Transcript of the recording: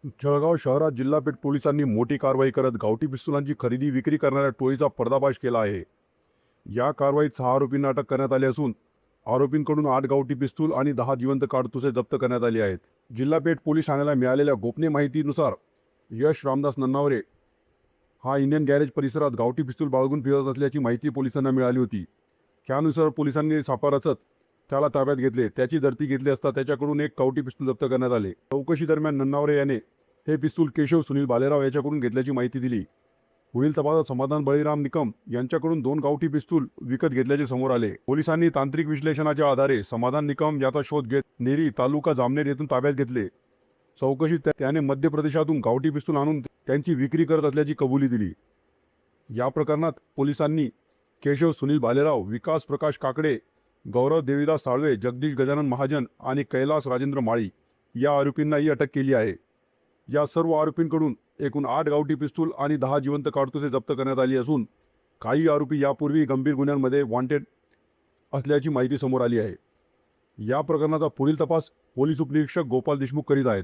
जळगाव शहरात जिल्हा पेठ पोलिसांनी मोठी कारवाई करत गावठी पिस्तुलांची खरेदी विक्री करणाऱ्या टोळीचा पर्दाफाश केला आहे। या कारवाईत 6 आरोपींना अटक करण्यात आली असून आरोपींकडून 8 गावठी पिस्तूल आणि 10 जिवंत काडतुसे जप्त करण्यात आली आहेत। जिल्हा पेठ पोलीस ठाण्याला मिळालेल्या गोपनीय माहितीनुसार यश रामदास नन्नावरे हा इंडियन गॅरेज परिसरात गावठी पिस्तूल बाळगून फिरत असल्याची माहिती पोलिसांना मिळाली होती। त्यानुसार पोलिसांनी सापळा रचत त्याला ताब्यात घेतले। त्याची झडती घेतली असता त्याच्याकडून एक गावठी पिस्तूल जप्त करण्यात आले। चौकशी दरम्यान नन्नावरे याने हे पिस्तूल केशव सुनील बालेराव याच्याकडून घेतल्याची माहिती दिली। पुढील तपासात समाधान बळीराम निकम यांच्याकडून 2 गावठी पिस्तूल विकत घेतल्याचे समोर आले। पोलिसांनी तांत्रिक विश्लेषणाच्या आधारे समाधान निकम याचा शोध घेत नेरी तालुका जामनेर येथून ताब्यात घेतले। चौकशीत त्याने मध्य प्रदेशातून गावठी पिस्तूल आणून त्यांची विक्री करत असल्याची कबुली दिली। या प्रकरणात पोलिसांनी केशव सुनील बालेराव, विकास प्रकाश काकडे, गौरव देवीदास साळवे, जगदीश गजानन महाजन आणि कैलास राजेंद्र माळी या आरोपींनाही अटक केली आहे। या सर्व आरोपींकडून एकूण 8 गावठी पिस्तूल आणि 10 जिवंत काडतुसे जप्त करण्यात आली असून काही आरोपी यापूर्वी गंभीर गुन्ह्यांमध्ये वॉन्टेड असल्याची माहिती समोर आली आहे। या प्रकरणाचा पुढील तपास पोलीस उपनिरीक्षक गोपाल देशमुख करीत आहेत।